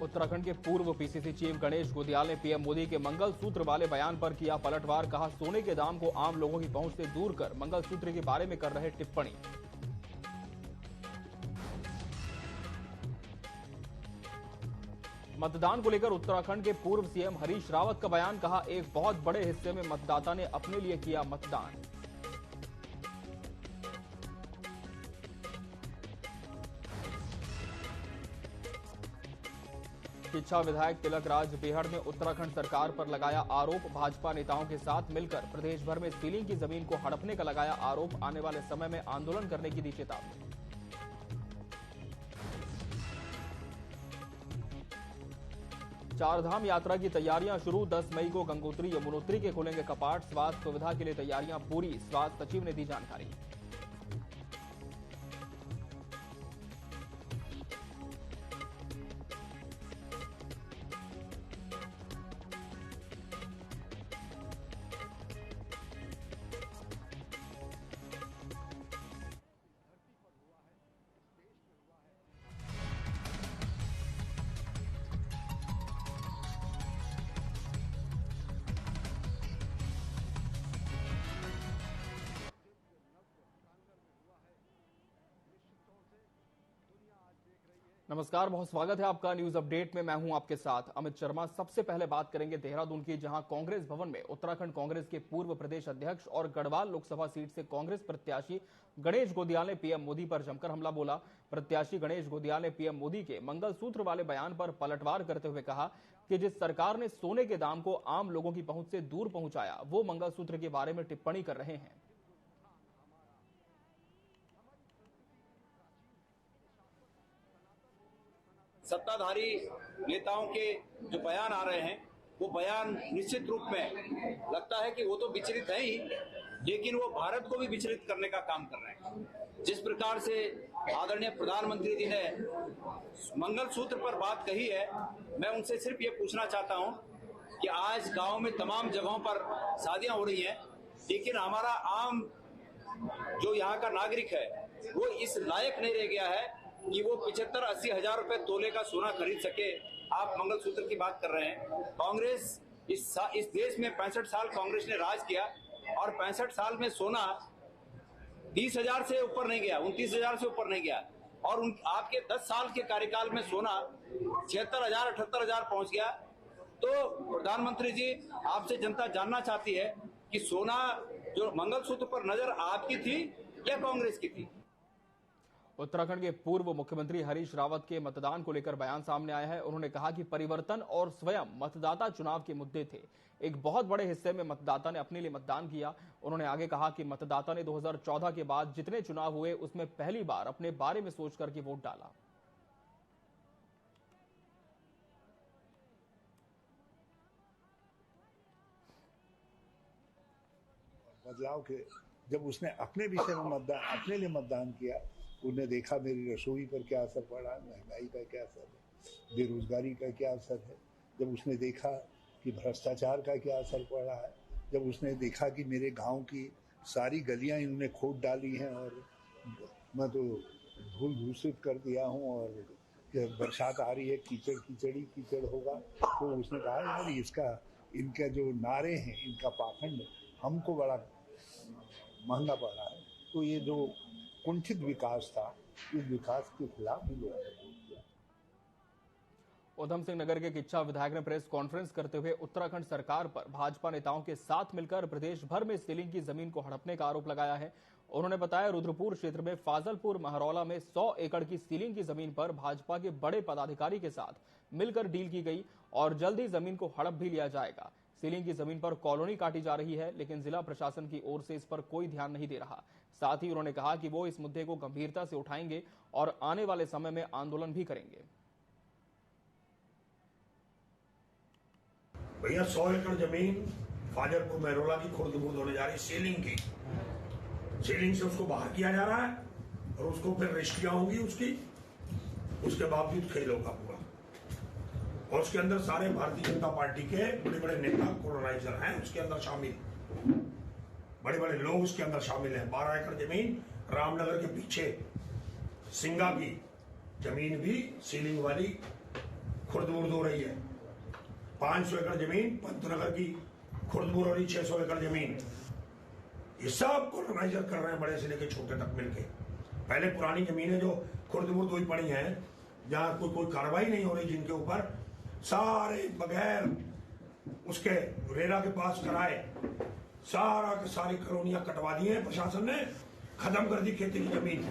उत्तराखंड के पूर्व PCC chief Ganesh Godiyal ने पीएम मोदी के मंगलसूत्र वाले बयान पर किया पलटवार। कहा, सोने के दाम को आम लोगों की पहुंच से दूर कर मंगलसूत्र के बारे में कर रहे टिप्पणी। मतदान को लेकर उत्तराखंड के पूर्व सीएम हरीश रावत का बयान। कहा, एक बहुत बड़े हिस्से में मतदाता ने अपने लिए किया मतदान। किच्छा विधायक तिलक राज बेहड़ ने उत्तराखंड सरकार पर लगाया आरोप। भाजपा नेताओं के साथ मिलकर प्रदेश भर में सीलिंग की जमीन को हड़पने का लगाया आरोप। आने वाले समय में आंदोलन करने की दी चेतावनी। चारधाम यात्रा की तैयारियां शुरू। 10 मई को गंगोत्री यमुनोत्री के खुलेंगे कपाट। स्वास्थ्य सुविधा के लिए तैयारियां पूरी। स्वास्थ्य सचिव ने दी जानकारी। नमस्कार, बहुत स्वागत है आपका न्यूज अपडेट में। मैं हूं आपके साथ अमित शर्मा। सबसे पहले बात करेंगे देहरादून की, जहां कांग्रेस भवन में उत्तराखंड कांग्रेस के पूर्व प्रदेश अध्यक्ष और गढ़वाल लोकसभा सीट से कांग्रेस प्रत्याशी गणेश गोदियाल ने पीएम मोदी पर जमकर हमला बोला। प्रत्याशी गणेश गोदियाल ने पीएम मोदी के मंगलसूत्र वाले बयान पर पलटवार करते हुए कहा कि जिस सरकार ने सोने के दाम को आम लोगों की पहुंच से दूर पहुंचाया, वो मंगलसूत्र के बारे में टिप्पणी कर रहे हैं। सत्ताधारी नेताओं के जो बयान आ रहे हैं, वो बयान निश्चित रूप में लगता है कि वो तो विचलित है ही, लेकिन वो भारत को भी विचलित करने का काम कर रहे हैं। जिस प्रकार से आदरणीय प्रधानमंत्री जी ने मंगलसूत्र पर बात कही है, मैं उनसे सिर्फ ये पूछना चाहता हूं कि आज गांव में तमाम जगहों पर शादियां हो रही हैं, लेकिन हमारा आम जो यहाँ का नागरिक है वो इस लायक नहीं रह गया है कि वो 75-80 हजार रुपए तोले का सोना खरीद सके। आप मंगलसूत्र की बात कर रहे हैं। कांग्रेस इस देश में 65 साल कांग्रेस ने राज किया और 65 साल में सोना 30,000 से ऊपर नहीं गया, 29,000 से ऊपर नहीं गया, और आपके 10 साल के कार्यकाल में सोना 76,000 78,000 पहुंच गया। तो प्रधानमंत्री जी, आपसे जनता जानना चाहती है कि सोना जो मंगलसूत्र पर नजर आपकी थी या कांग्रेस की थी? उत्तराखंड के पूर्व मुख्यमंत्री हरीश रावत के मतदान को लेकर बयान सामने आया है। उन्होंने कहा कि परिवर्तन और स्वयं मतदाता चुनाव के मुद्दे थे। एक बहुत बड़े हिस्से में मतदाता ने अपने लिए मतदान किया। उन्होंने आगे कहा कि मतदाता ने 2014 के बाद जितने चुनाव हुए उसमें पहली बार अपने बारे में सोच करके वोट डाला। बदलाव के जब उसने अपने विषय में अपने लिए मतदान किया, उन्हें देखा मेरी रसोई पर क्या असर पड़ा, महंगाई का क्या असर है, बेरोजगारी का क्या असर है, जब उसने देखा कि भ्रष्टाचार का क्या असर पड़ा है, जब उसने देखा कि मेरे गांव की सारी गलियां इन्होंने खोद डाली हैं और मैं तो धूल भूषित कर दिया हूं, और बरसात आ रही है, कीचड़ होगा, तो उसने कहा यार इसका इनका जो नारे हैं, इनका पाखंड हमको बड़ा महंगा पड़ा है। तो ये जो कुंठित विकास था, इस विकास के खिलाफ भी लोग। उधम सिंह नगर के किच्छा विधायक ने प्रेस कॉन्फ्रेंस करते हुए उत्तराखंड सरकार पर भाजपा नेताओं के साथ मिलकर प्रदेश भर में सीलिंग की जमीन को हड़पने का आरोप लगाया है। उन्होंने बताया, रुद्रपुर क्षेत्र में फाजलपुर महरौला में 100 एकड़ की सीलिंग की जमीन पर भाजपा के बड़े पदाधिकारी के साथ मिलकर डील की गई और जल्द ही जमीन को हड़प भी लिया जाएगा। सीलिंग की जमीन पर कॉलोनी काटी जा रही है, लेकिन जिला प्रशासन की ओर से इस पर कोई ध्यान नहीं दे रहा। साथ ही उन्होंने कहा कि वो इस मुद्दे को गंभीरता से उठाएंगे और आने वाले समय में आंदोलन भी करेंगे। भैया 100 एकड़ जमीन फाजलपुर महरौला की खुर्द-बुर्द होने जा रही, सीलिंग से उसको बाहर किया जा रहा है और उसको फिर रजिस्ट्रियां होंगी उसके बावजूद खेल होगा पूरा, और उसके अंदर सारे भारतीय जनता पार्टी के बड़े बड़े नेता कोलोनाइजर हैं उसके अंदर शामिल, बड़े बड़े लोग उसके अंदर शामिल हैं। 12 एकड़ जमीन रामनगर के पीछे सिंगा की जमीन भी सीलिंग वाली खुर्द-बुर्द हो रही है। 500 एकड़ जमीन पंतनगर की खुर्द-बुर्द हो रही, 600 एकड़ जमीन, ये सब कॉलोनाइजर कर रहे हैं, बड़े से लेके छोटे तक मिलके। पहले पुरानी जमीनें जो खुर्द-बुर्द हुई पड़ी हैं, जहां कोई कार्रवाई नहीं हो रही, जिनके ऊपर सारे बगैर उसके रेरा के पास कराए सारा के सारी कॉलोनियां कटवा दी हैं प्रशासन ने, खत्म कर दी खेती की जमीन।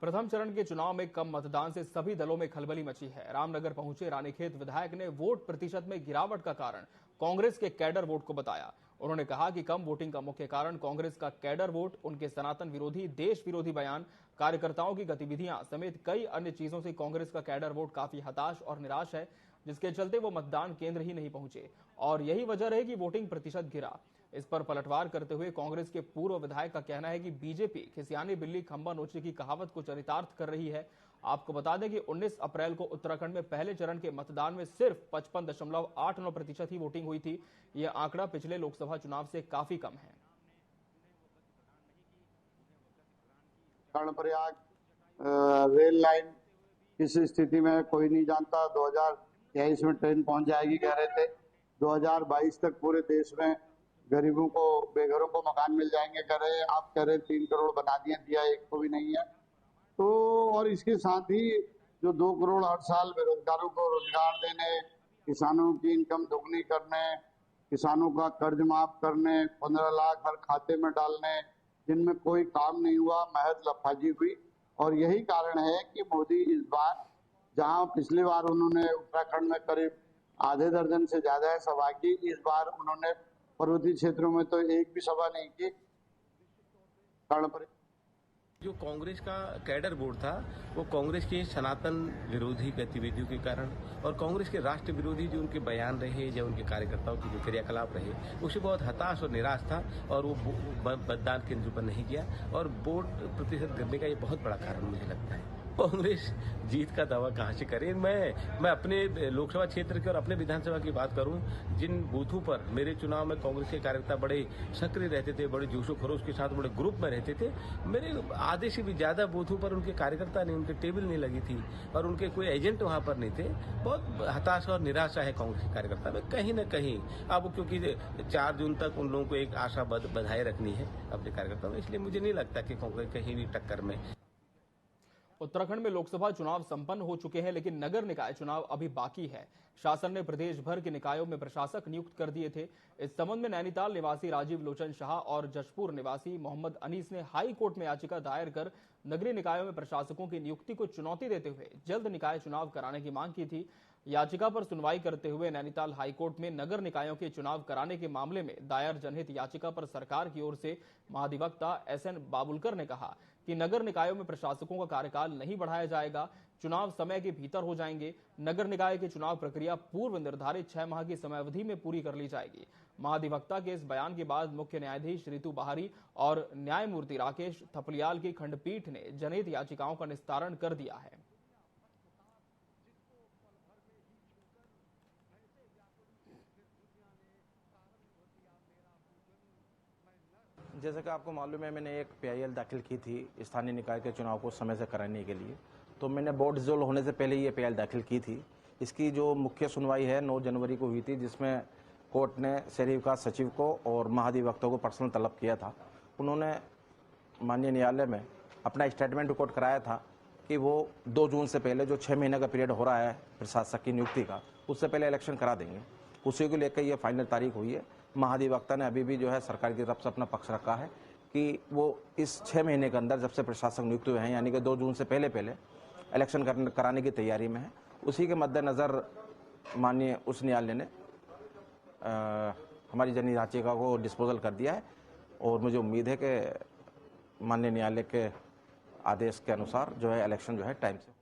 प्रथम चरण के चुनाव में कम मतदान से सभी दलों में खलबली मची है। रामनगर पहुंचे रानीखेत विधायक ने वोट प्रतिशत में गिरावट का कारण कांग्रेस के कैडर वोट को बताया। उन्होंने कहा कि कम वोटिंग का मुख्य कारण कांग्रेस का कैडर वोट, उनके सनातन विरोधी, देश विरोधी बयान, कार्यकर्ताओं की गतिविधियां समेत कई अन्य चीजों से कांग्रेस का कैडर वोट काफी हताश और निराश है, जिसके चलते वो मतदान केंद्र ही नहीं पहुंचे और यही वजह रही कि वोटिंग प्रतिशत गिरा। इस पर पलटवार करते हुए कांग्रेस के पूर्व विधायक का कहना है कि बीजेपी खिसियानी बिल्ली खंबा नोचे की कहावत को चरितार्थ कर रही है। आपको बता दें कि 19 अप्रैल को उत्तराखंड में पहले चरण के मतदान में सिर्फ 55.89% ही वोटिंग हुई थी। यह आंकड़ा पिछले लोकसभा चुनाव से काफी कम है। कर्णप्रयाग रेल लाइन किस स्थिति में कोई नहीं जानता। 2023 में ट्रेन पहुंच जाएगी कह रहे थे। 2022 तक पूरे देश में गरीबों को, बेघरों को मकान मिल जाएंगे कह रहे हैं। आप कह रहे 3 करोड़ बना दिया एक को भी नहीं है। तो और इसके साथ ही जो 2 करोड़ हर साल बेरोजगारों को रोजगार देने, किसानों की इनकम दोगुनी करने, किसानों का कर्ज माफ करने, 15 लाख हर खाते में डालने, जिनमें कोई काम नहीं हुआ, महज लफाजी हुई। और यही कारण है कि मोदी इस बार, जहां पिछली बार उन्होंने उत्तराखंड में करीब आधे दर्जन से ज्यादा सभा की, इस बार उन्होंने पर्वतीय क्षेत्रों में तो एक भी सभा नहीं की। जो कांग्रेस का कैडर बोर्ड था वो कांग्रेस के सनातन विरोधी गतिविधियों के कारण और कांग्रेस के राष्ट्र विरोधी जो उनके बयान रहे या उनके कार्यकर्ताओं की जो क्रियाकलाप रहे, उससे बहुत हताश और निराश था और वो मतदान केंद्र पर नहीं गया और वोट प्रतिशत गिरने का ये बहुत बड़ा कारण मुझे लगता है। कांग्रेस जीत का दावा कहां से करे। मैं अपने लोकसभा क्षेत्र के और अपने विधानसभा की बात करूं, जिन बूथों पर मेरे चुनाव में कांग्रेस के कार्यकर्ता बड़े सक्रिय रहते थे, बड़े जोशो खरोश के साथ बड़े ग्रुप में रहते थे, मेरे आधे से भी ज्यादा बूथों पर उनके कार्यकर्ता नहीं, उनके टेबल नहीं लगी थी और उनके कोई एजेंट वहां पर नहीं थे। बहुत हताशा और निराशा है कांग्रेस के कार्यकर्ता में कहीं न कहीं। अब क्योंकि 4 जून तक उन लोगों को एक आशा बधाई रखनी है अपने कार्यकर्ताओं में, इसलिए मुझे नहीं लगता कि कांग्रेस कहीं भी टक्कर में। उत्तराखंड में लोकसभा चुनाव संपन्न हो चुके हैं, लेकिन नगर निकाय चुनाव अभी बाकी है। शासन ने प्रदेश भर के निकायों में प्रशासक नियुक्त कर दिए थे। इस संबंध में नैनीताल निवासी राजीव लोचन शाह और जशपुर निवासी मोहम्मद अनीस ने हाई कोर्ट में याचिका दायर कर नगरीय निकायों में प्रशासकों की नियुक्ति को चुनौती देते हुए जल्द निकाय चुनाव कराने की मांग की थी। याचिका पर सुनवाई करते हुए नैनीताल हाईकोर्ट में नगर निकायों के चुनाव कराने के मामले में दायर जनहित याचिका पर सरकार की ओर से महाधिवक्ता SN बाबुलकर ने कहा कि नगर निकायों में प्रशासकों का कार्यकाल नहीं बढ़ाया जाएगा, चुनाव समय के भीतर हो जाएंगे। नगर निकाय की चुनाव प्रक्रिया पूर्व निर्धारित 6 माह की समयावधि में पूरी कर ली जाएगी। महाधिवक्ता के इस बयान के बाद मुख्य न्यायाधीश रितु बाहरी और न्यायमूर्ति राकेश थपलियाल की खंडपीठ ने जनहित याचिकाओं का निस्तारण कर दिया है। जैसे कि आपको मालूम है, मैंने एक PIL दाखिल की थी स्थानीय निकाय के चुनाव को समय से कराने के लिए। तो मैंने बोर्ड डिसॉल्व होने से पहले ये PIL दाखिल की थी। इसकी जो मुख्य सुनवाई है 9 जनवरी को हुई थी, जिसमें कोर्ट ने शहरी विकास सचिव को और महाधिवक्ता को पर्सनल तलब किया था। उन्होंने माननीय न्यायालय में अपना स्टेटमेंट रिकॉर्ड कराया था कि वो 2 जून से पहले जो 6 महीने का पीरियड हो रहा है प्रशासक की नियुक्ति का, उससे पहले इलेक्शन करा देंगे। उसी को लेकर ये फाइनल तारीख हुई है। महाधिवक्ता ने अभी भी जो है सरकार की तरफ से अपना पक्ष रखा है कि वो इस 6 महीने के अंदर जब से प्रशासक नियुक्त हुए हैं, यानी कि 2 जून से पहले इलेक्शन कराने की तैयारी में है। उसी के मद्देनजर माननीय उच्च न्यायालय ने हमारी जनहित याचिका को डिस्पोजल कर दिया है और मुझे उम्मीद है कि माननीय न्यायालय के आदेश के अनुसार जो है इलेक्शन जो है टाइम से।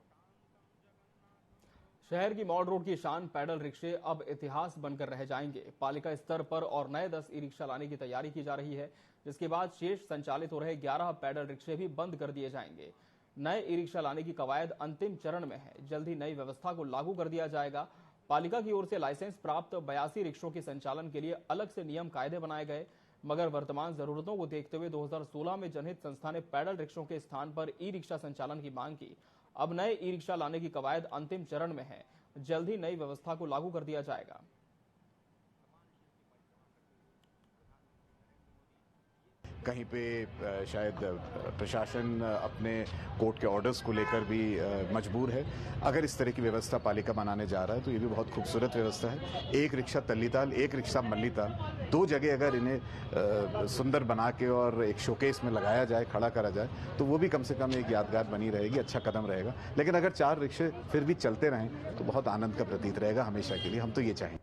शहर की मॉल रोड की शान पैडल रिक्शे अब इतिहास बनकर रह जाएंगे। पालिका स्तर पर और नए 10 ई रिक्शा लाने की तैयारी की जा रही है, जिसके बाद शेष संचालित हो रहे 11 पैडल रिक्शे भी बंद कर दिए जाएंगे। नए ई रिक्शा लाने की कवायद अंतिम चरण में है। जल्द ही नई व्यवस्था को लागू कर दिया जाएगा। पालिका की ओर से लाइसेंस प्राप्त 82 रिक्शों के संचालन के लिए अलग से नियम कायदे बनाए गए, मगर वर्तमान जरूरतों को देखते हुए 2016 में जनहित संस्था ने पैडल रिक्शों के स्थान पर ई रिक्शा संचालन की मांग की। अब नए ई रिक्शा लाने की कवायद अंतिम चरण में है। जल्द ही नई व्यवस्था को लागू कर दिया जाएगा। कहीं पे शायद प्रशासन अपने कोर्ट के ऑर्डर्स को लेकर भी मजबूर है। अगर इस तरह की व्यवस्था पालिका बनाने जा रहा है तो ये भी बहुत खूबसूरत व्यवस्था है। एक रिक्शा तल्लीताल, एक रिक्शा मल्लीताल, दो जगह अगर इन्हें सुंदर बना के और एक शोकेस में लगाया जाए, खड़ा करा जाए, तो वो भी कम से कम एक यादगार बनी रहेगी, अच्छा कदम रहेगा। लेकिन अगर 4 रिक्शे फिर भी चलते रहें तो बहुत आनंद का प्रतीत रहेगा हमेशा के लिए। हम तो ये चाहें।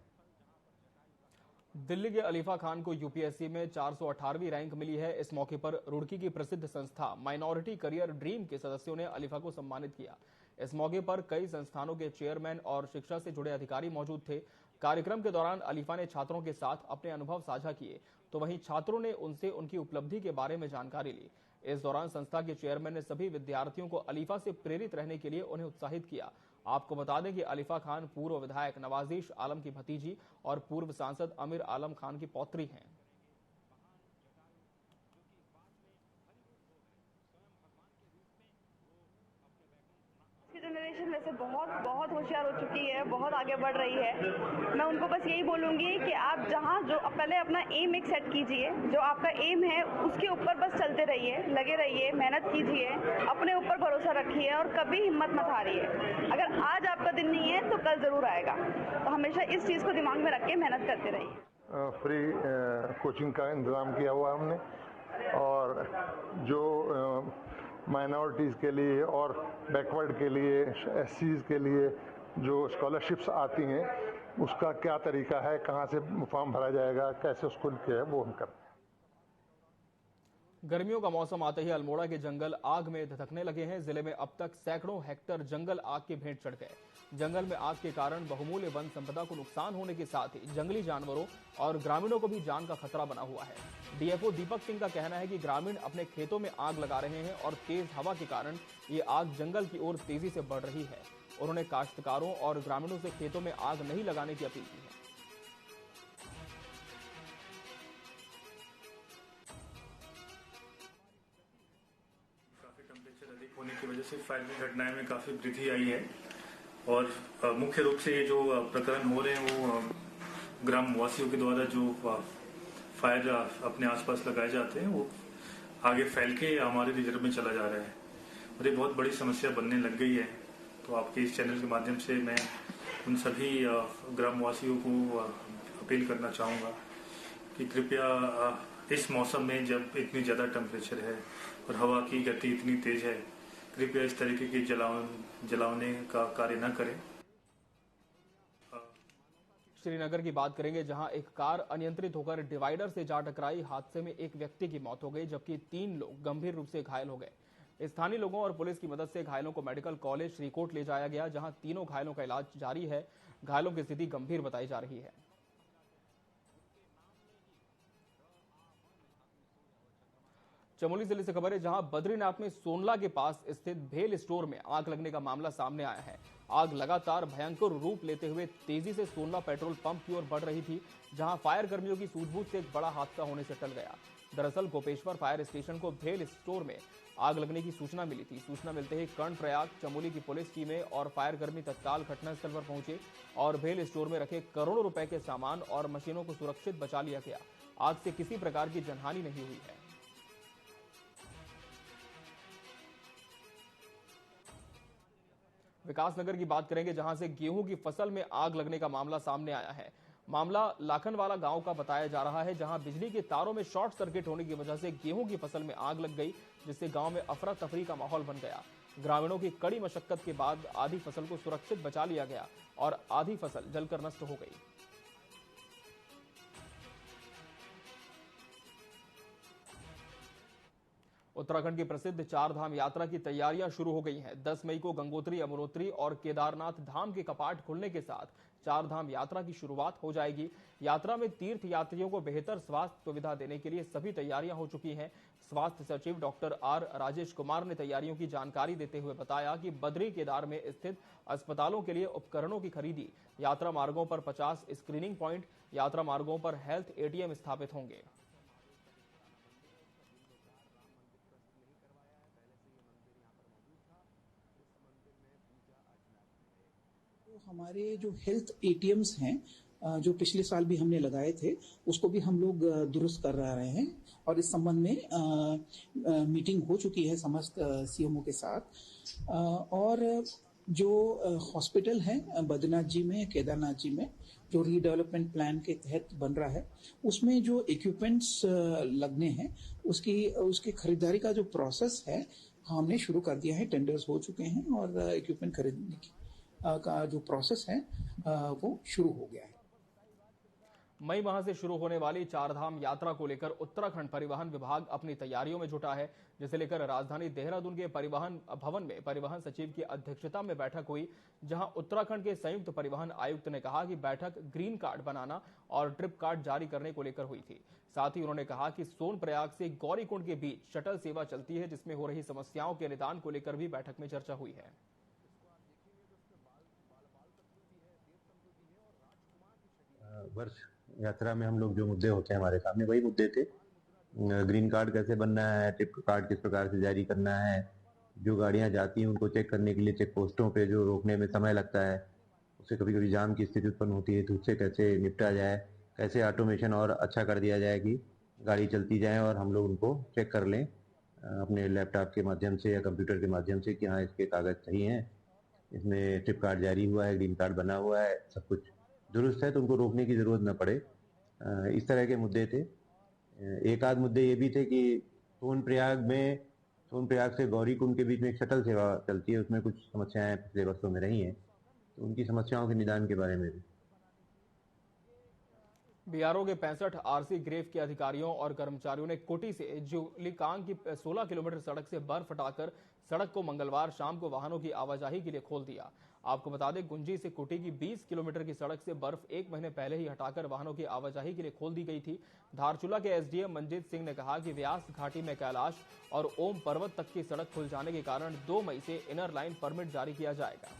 दिल्ली के अलीफा खान को यूपीएससी में 418वीं रैंक मिली है। इस मौके पर रुड़की की प्रसिद्ध संस्था माइनॉरिटी करियर ड्रीम के सदस्यों ने अलीफा को सम्मानित किया। इस मौके पर कई संस्थानों के चेयरमैन और शिक्षा से जुड़े अधिकारी मौजूद थे। कार्यक्रम के दौरान अलीफा ने छात्रों के साथ अपने अनुभव साझा किए, तो वहीं छात्रों ने उनसे उनकी उपलब्धि के बारे में जानकारी ली। इस दौरान संस्था के चेयरमैन ने सभी विद्यार्थियों को अलीफा से प्रेरित रहने के लिए उन्हें उत्साहित किया। आपको बता दें कि अलीफा खान पूर्व विधायक नवाजिश आलम की भतीजी और पूर्व सांसद अमीर आलम खान की पौत्री हैं। जनरेशन वैसे बहुत होशियार हो चुकी है, बहुत आगे बढ़ रही है। मैं उनको बस यही बोलूंगी कि आप जहां जो पहले अपना एम एक सेट कीजिए, जो आपका एम है उसके ऊपर बस चलते रहिए, लगे रहिए, मेहनत कीजिए, अपने ऊपर भरोसा रखिए और कभी हिम्मत मत हारिए। अगर आज आपका दिन नहीं है तो कल जरूर आएगा, तो हमेशा इस चीज को दिमाग में रख के मेहनत करते रहिए। फ्री कोचिंग का इंतजाम किया हुआ हमने, और जो माइनॉरिटीज़ के लिए और बैकवर्ड के लिए, एससीज़ के लिए जो स्कॉलरशिप्स आती हैं, उसका क्या तरीका है, कहाँ से फॉर्म भरा जाएगा, कैसे उसको किया है, वो हम करते हैं। गर्मियों का मौसम आते ही अल्मोड़ा के जंगल आग में धधकने लगे हैं। जिले में अब तक सैकड़ों हेक्टेयर जंगल आग की भेंट चढ़ गए। जंगल में आग के कारण बहुमूल्य वन संपदा को नुकसान होने के साथ ही जंगली जानवरों और ग्रामीणों को भी जान का खतरा बना हुआ है। डीएफओ दीपक सिंह का कहना है कि ग्रामीण अपने खेतों में आग लगा रहे हैं और तेज हवा के कारण ये आग जंगल की ओर तेजी से बढ़ रही है। उन्होंने काश्तकारों और ग्रामीणों से खेतों में आग नहीं लगाने की अपील की है। टेम्परेचर अधिक होने की वजह से फायर की घटनाएं में काफी वृद्धि आई है, और मुख्य रूप से ये जो प्रकरण हो रहे हैं वो ग्राम वासियों के द्वारा जो फायर अपने आसपास लगाए जाते हैं वो आगे फैल के हमारे रिजर्व में चला जा रहा है, और ये बहुत बड़ी समस्या बनने लग गई है। तो आपके इस चैनल के माध्यम से मैं उन सभी ग्राम वासियों को अपील करना चाहूँगा कि कृपया इस मौसम में जब इतनी ज़्यादा टेम्परेचर है और हवा की गति इतनी तेज है, कृपया इस तरीके की जलाने का कार्य न करें। श्रीनगर की बात करेंगे, जहां एक कार अनियंत्रित होकर डिवाइडर से जा टकराई। हादसे में एक व्यक्ति की मौत हो गई, जबकि 3 लोग गंभीर रूप से घायल हो गए। स्थानीय लोगों और पुलिस की मदद से घायलों को मेडिकल कॉलेज श्रीकोट ले जाया गया, जहां तीनों घायलों का इलाज जारी है। घायलों की स्थिति गंभीर बताई जा रही है। चमोली जिले से खबर है, जहां बद्रीनाथ में सोनला के पास स्थित भेल स्टोर में आग लगने का मामला सामने आया है। आग लगातार भयंकर रूप लेते हुए तेजी से सोनला पेट्रोल पंप की ओर बढ़ रही थी, जहां फायर कर्मियों की सूझबूझ से एक बड़ा हादसा होने से टल गया। दरअसल गोपेश्वर फायर स्टेशन को भेल स्टोर में आग लगने की सूचना मिली थी। सूचना मिलते ही कर्णप्रयाग चमोली की पुलिस टीमें और फायर कर्मी तत्काल घटनास्थल पर पहुंचे और भेल स्टोर में रखे करोड़ों रुपए के सामान और मशीनों को सुरक्षित बचा लिया गया। आग से किसी प्रकार की जनहानि नहीं हुई है। विकासनगर की बात करेंगे, जहां से गेहूं की फसल में आग लगने का मामला सामने आया है। मामला लाखनवाला गांव का बताया जा रहा है, जहां बिजली के तारों में शॉर्ट सर्किट होने की वजह से गेहूं की फसल में आग लग गई, जिससे गांव में अफरा तफरी का माहौल बन गया। ग्रामीणों की कड़ी मशक्कत के बाद आधी फसल को सुरक्षित बचा लिया गया और आधी फसल जलकर नष्ट हो गई। उत्तराखंड की प्रसिद्ध 4 धाम यात्रा की तैयारियां शुरू हो गई हैं। 10 मई को गंगोत्री, यमुनोत्री और केदारनाथ धाम के कपाट खुलने के साथ 4 धाम यात्रा की शुरुआत हो जाएगी। यात्रा में तीर्थ यात्रियों को बेहतर स्वास्थ्य सुविधा देने के लिए सभी तैयारियां हो चुकी हैं। स्वास्थ्य सचिव डॉक्टर आर राजेश कुमार ने तैयारियों की जानकारी देते हुए बताया कि बद्री केदार में स्थित अस्पतालों के लिए उपकरणों की खरीदी, यात्रा मार्गों पर 50 स्क्रीनिंग प्वाइंट, यात्रा मार्गों पर हेल्थ एटीएम स्थापित होंगे। हमारे जो हेल्थ एटीएम्स हैं जो पिछले साल भी हमने लगाए थे उसको भी हम लोग दुरुस्त कर रहे हैं और इस संबंध में मीटिंग हो चुकी है समस्त सीएमओ के साथ। और जो हॉस्पिटल है बद्रीनाथ जी में, केदारनाथ जी में जो रीडेवलपमेंट प्लान के तहत बन रहा है उसमें जो इक्विपमेंट्स लगने हैं उसकी खरीदारी का जो प्रोसेस है हमने शुरू कर दिया है। टेंडर्स हो चुके हैं और इक्विपमेंट खरीदने की का जो प्रोसेस है वो शुरू हो गया है। मई माह से शुरू होने वाली चारधाम यात्रा को लेकर उत्तराखंड परिवहन विभाग अपनी तैयारियों में जुटा है, जिसे लेकर राजधानी देहरादून के परिवहन भवन में परिवहन सचिव की अध्यक्षता में बैठक हुई, जहां उत्तराखंड के संयुक्त परिवहन आयुक्त ने कहा कि बैठक ग्रीन कार्ड बनाना और ट्रिप कार्ड जारी करने को लेकर हुई थी। साथ ही उन्होंने कहा कि सोनप्रयाग से गौरीकुंड के बीच शटल सेवा चलती है, जिसमें हो रही समस्याओं के निदान को लेकर भी बैठक में चर्चा हुई है। वर्ष यात्रा में हम लोग जो मुद्दे होते हैं हमारे सामने वही मुद्दे थे। ग्रीन कार्ड कैसे बनना है, ट्रिप कार्ड किस प्रकार से जारी करना है, जो गाड़ियां जाती हैं उनको चेक करने के लिए चेक पोस्टों पे जो रोकने में समय लगता है, उससे कभी कभी जाम की स्थिति उत्पन्न होती है, तो उससे कैसे निपटा जाए, कैसे ऑटोमेशन और अच्छा कर दिया जाए कि गाड़ी चलती जाए और हम लोग उनको चेक कर लें अपने लैपटॉप के माध्यम से या कंप्यूटर के माध्यम से कि हाँ इसके कागज़ सही हैं, इसमें ट्रिप कार्ड जारी हुआ है, ग्रीन कार्ड बना हुआ है, सब कुछ दुरुस्त है, तो उनको रोकने की ज़रूरत न पड़े। इस तरह के मुद्दे थे। एक आध मुद्दे ये भी थे कि सोनप्रयाग से गौरीकुंड के बीच में एक शटल सेवा चलती है, उसमें कुछ समस्याएं पिछले वर्षों में रही हैं, तो उनकी समस्याओं के निदान के बारे में भी। बीआरओ के 65 आरसी ग्रेफ के अधिकारियों और कर्मचारियों ने कोटी से जुलीकांग की 16 किलोमीटर सड़क से बर्फ हटाकर सड़क को मंगलवार शाम को वाहनों की आवाजाही के लिए खोल दिया। आपको बता दें, गुंजी से कोटी की 20 किलोमीटर की सड़क से बर्फ एक महीने पहले ही हटाकर वाहनों की आवाजाही के लिए खोल दी गई थी। धारचूला के एसडीएम मंजीत सिंह ने कहा कि व्यास घाटी में कैलाश और ओम पर्वत तक की सड़क खुल जाने के कारण 2 मई से इनर लाइन परमिट जारी किया जाएगा।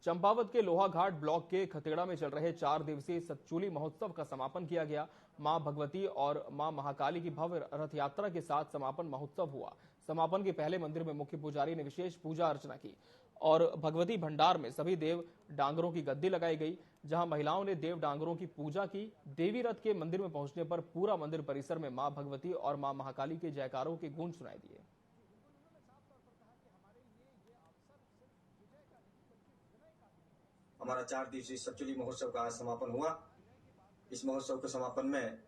चंपावत के लोहाघाट ब्लॉक के खतेड़ा में चल रहे 4 दिवसीय सतचूली महोत्सव का समापन किया गया। मां भगवती और मां महाकाली की भव्य रथ यात्रा के साथ समापन महोत्सव हुआ। समापन के पहले मंदिर में मुख्य पुजारी ने विशेष पूजा अर्चना की और भगवती भंडार में सभी देव डांगरों की गद्दी लगाई गई, जहां महिलाओं ने देव डांगरों की पूजा की। देवी रथ के मंदिर में पहुंचने पर पूरा मंदिर परिसर में मां भगवती और मां महाकाली के जयकारों के गूंज सुनाई दिए। हमारा 4 दिवसीय सतचूली महोत्सव का आज समापन हुआ। इस महोत्सव के समापन में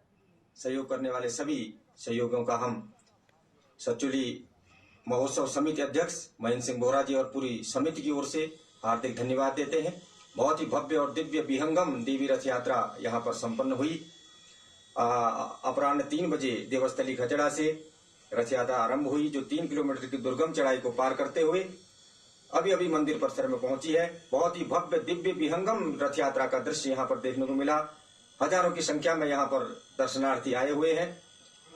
सहयोग करने वाले सभी सहयोगियों का हम सतचूली महोत्सव समिति अध्यक्ष महेंद्र सिंह बोरा जी और पूरी समिति की ओर से हार्दिक धन्यवाद देते हैं। बहुत ही भव्य और दिव्य विहंगम देवी रथ यात्रा यहाँ पर संपन्न हुई। अपराह्न 3 बजे देवस्थली खचड़ा से रथ यात्रा आरंभ हुई, जो 3 किलोमीटर की दुर्गम चढ़ाई को पार करते हुए अभी मंदिर परिसर में पहुंची है। बहुत ही भव्य दिव्य विहंगम रथ यात्रा का दृश्य यहाँ पर देखने को मिला। हजारों की संख्या में यहाँ पर दर्शनार्थी आए हुए हैं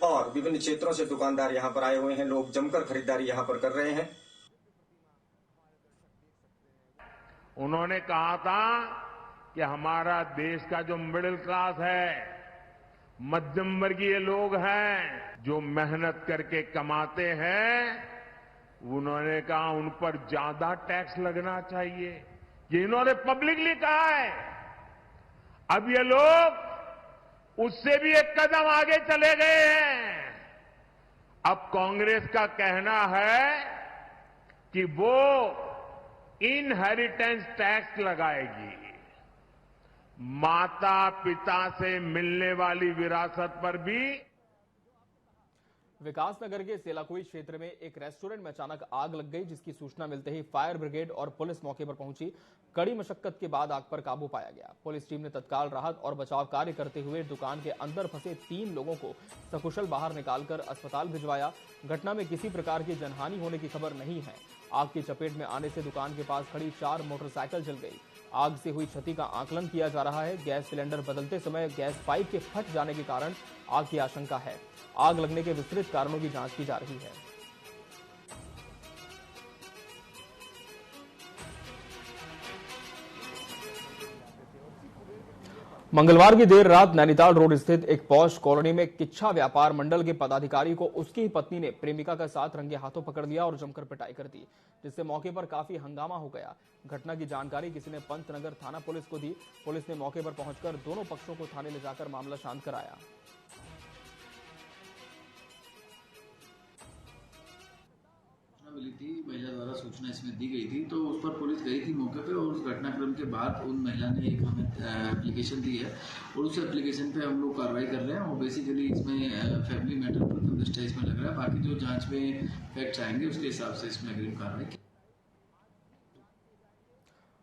और विभिन्न क्षेत्रों से दुकानदार यहाँ पर आए हुए हैं। लोग जमकर खरीदारी यहाँ पर कर रहे हैं। उन्होंने कहा था कि हमारा देश का जो मिडिल क्लास है, मध्यम वर्गीय लोग हैं, जो मेहनत करके कमाते हैं, उन्होंने कहा उन पर ज्यादा टैक्स लगना चाहिए। ये इन्होंने पब्लिकली कहा है। अब ये लोग उससे भी एक कदम आगे चले गए हैं। अब कांग्रेस का कहना है कि वो इनहेरिटेंस टैक्स लगाएगी। माता पिता से मिलने वाली विरासत पर भी। विकासनगर के सेलाकुई क्षेत्र में एक रेस्टोरेंट में अचानक आग लग गई, जिसकी सूचना मिलते ही फायर ब्रिगेड और पुलिस मौके पर पहुंची। कड़ी मशक्कत के बाद आग पर काबू पाया गया। पुलिस टीम ने तत्काल राहत और बचाव कार्य करते हुए दुकान के अंदर फंसे 3 लोगों को सकुशल बाहर निकालकर अस्पताल भिजवाया। घटना में किसी प्रकार की जनहानि होने की खबर नहीं है। आग की चपेट में आने से दुकान के पास खड़ी 4 मोटरसाइकिल जल गई। आग से हुई क्षति का आकलन किया जा रहा है। गैस सिलेंडर बदलते समय गैस पाइप के फट जाने के कारण आग की आशंका है। आग लगने के विस्तृत कारणों की जांच की जा रही है। मंगलवार की देर रात नैनीताल रोड स्थित एक पॉश कॉलोनी में किच्छा व्यापार मंडल के पदाधिकारी को उसकी ही पत्नी ने प्रेमिका के साथ रंगे हाथों पकड़ लिया और जमकर पिटाई कर दी, जिससे मौके पर काफी हंगामा हो गया। घटना की जानकारी किसी ने पंतनगर थाना पुलिस को दी। पुलिस ने मौके पर पहुंचकर दोनों पक्षों को थाने ले जाकर मामला शांत कराया। मिली थी, महिला द्वारा सूचना इसमें दी गई थी, तो उस पर पुलिस गई थी मौके पे और उस घटनाक्रम के बाद उन महिला ने एक हमें एप्लीकेशन दी है और उस एप्लीकेशन पे हम लोग कार्रवाई कर रहे हैं और बेसिकली इसमें फैमिली मैटर प्रथम दृष्टया इसमें लग रहा है। बाकी जो जांच में फैक्ट्स आएंगे उसके हिसाब से इसमें अग्रिम कार्रवाई की।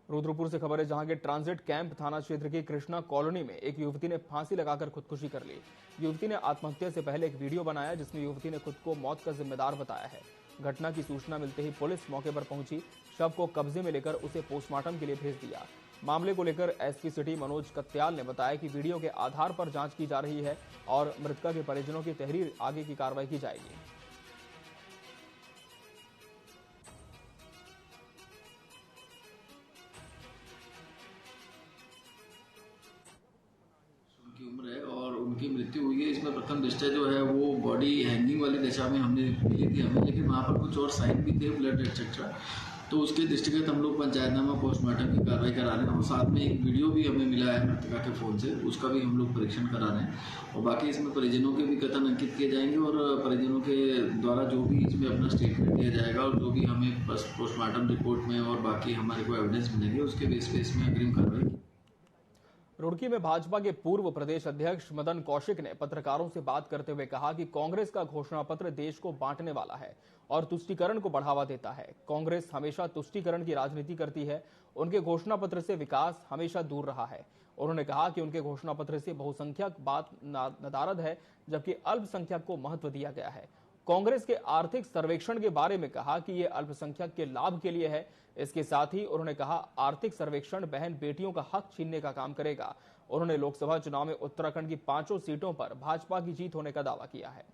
रुद्रपुर से खबर है, जहां के ट्रांजिट कैंप थाना क्षेत्र की कृष्णा कॉलोनी में एक युवती ने फांसी लगाकर खुदकुशी कर ली। युवती ने आत्महत्या से पहले एक वीडियो बनाया जिसमें युवती ने खुद को मौत का जिम्मेदार बताया है। घटना की सूचना मिलते ही पुलिस मौके पर पहुंची, शव को कब्जे में लेकर उसे पोस्टमार्टम के लिए भेज दिया। मामले को लेकर एसपी सिटी मनोज कत्याल ने बताया कि वीडियो के आधार पर जांच की जा रही है और मृतका के परिजनों की तहरीर आगे की कार्रवाई की जाएगी। उम्र है और उनकी मृत्यु हुई है। इसमें प्रथम दृष्टया जो है वो बॉडी हैंगिंग वाली दशा में हमने मिली थी हमें, लेकिन वहाँ पर कुछ और साइन भी थे, ब्लड एक्सेट्रा, तो उसके दृष्टिगत हम लोग पंचायतनामा पोस्टमार्टम की कार्रवाई करा रहे हैं और साथ में एक वीडियो भी हमें मिला है मृतका के फोन से, उसका भी हम लोग परीक्षण करा रहे हैं और बाकी इसमें परिजनों के भी कथन अंकित किए जाएंगे और परिजनों के द्वारा जो भी इसमें अपना स्टेटमेंट दिया जाएगा और जो भी हमें पोस्टमार्टम रिपोर्ट में और बाकी हमारे को एविडेंस मिलेंगे उसके बेस पे इसमें अग्रिम कार्रवाई। रुड़की में भाजपा के पूर्व प्रदेश अध्यक्ष मदन कौशिक ने पत्रकारों से बात करते हुए कहा कि कांग्रेस का घोषणा पत्र देश को बांटने वाला है और तुष्टीकरण को बढ़ावा देता है। कांग्रेस हमेशा तुष्टीकरण की राजनीति करती है, उनके घोषणा पत्र से विकास हमेशा दूर रहा है। उन्होंने कहा कि उनके घोषणा पत्र से बहुसंख्यक बात नदारद है, जबकि अल्पसंख्यक को महत्व दिया गया है। कांग्रेस के आर्थिक सर्वेक्षण के बारे में कहा कि ये अल्पसंख्यक के लाभ के लिए है। इसके साथ ही उन्होंने कहा आर्थिक सर्वेक्षण बहन बेटियों का हक छीनने का काम करेगा। उन्होंने लोकसभा चुनाव में उत्तराखंड की 5 सीटों पर भाजपा की जीत होने का दावा किया है।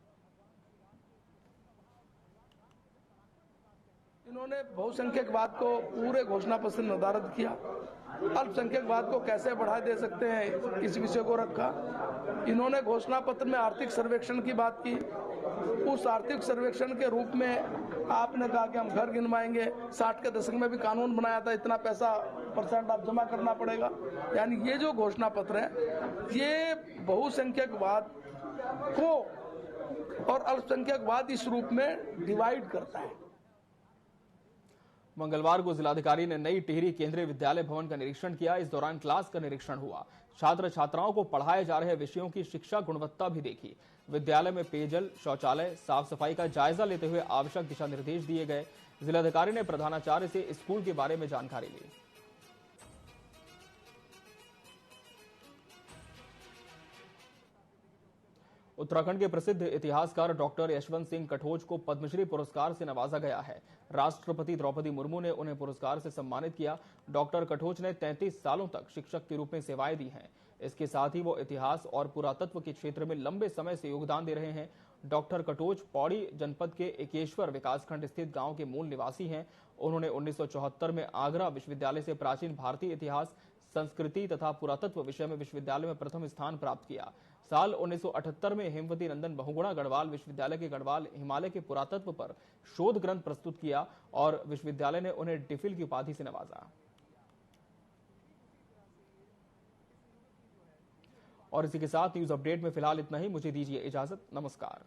इन्होंने बहुसंख्यकवाद को पूरे घोषणा पत्र में नदारद किया, अल्पसंख्यकवाद को कैसे बढ़ा दे सकते हैं इस विषय को रखा। इन्होंने घोषणा पत्र में आर्थिक सर्वेक्षण की बात की, उस आर्थिक सर्वेक्षण के रूप में आपने कहा कि हम घर गिनवाएंगे। 60 के दशक में भी कानून बनाया था, इतना पैसा % आप जमा करना पड़ेगा। यानी ये जो घोषणा पत्र है ये बहुसंख्यकवाद को और अल्पसंख्यकवाद इस रूप में डिवाइड करता है। मंगलवार को जिलाधिकारी ने नई टिहरी केंद्रीय विद्यालय भवन का निरीक्षण किया। इस दौरान क्लास का निरीक्षण हुआ। छात्र छात्राओं को पढ़ाए जा रहे विषयों की शिक्षा गुणवत्ता भी देखी। विद्यालय में पेयजल, शौचालय, साफ सफाई का जायजा लेते हुए आवश्यक दिशा निर्देश दिए गए। जिलाधिकारी ने प्रधानाचार्य से स्कूल के बारे में जानकारी ली। उत्तराखंड के प्रसिद्ध इतिहासकार डॉक्टर यशवंत सिंह कठोच को पद्मश्री पुरस्कार से नवाजा गया है। राष्ट्रपति द्रौपदी मुर्मू ने उन्हें पुरस्कार से सम्मानित किया। डॉक्टर कठोच ने 33 सालों तक शिक्षक के रूप में सेवाएं दी हैं। इसके साथ ही वो इतिहास और पुरातत्व के क्षेत्र में लंबे समय से योगदान दे रहे हैं। डॉक्टर कठोच पौड़ी जनपद के एकेश्वर विकासखंड स्थित गांव के मूल निवासी हैं। उन्होंने 1974 में आगरा विश्वविद्यालय से प्राचीन भारतीय इतिहास, संस्कृति तथा पुरातत्व विषय में विश्वविद्यालय में प्रथम स्थान प्राप्त किया। साल 1978 में हेमवती नंदन बहुगुणा गढ़वाल विश्वविद्यालय के गढ़वाल हिमालय के पुरातत्व पर शोध ग्रंथ प्रस्तुत किया और विश्वविद्यालय ने उन्हें डिफिल की उपाधि से नवाजा। और इसी के साथ न्यूज अपडेट में फिलहाल इतना ही। मुझे दीजिए इजाजत। नमस्कार।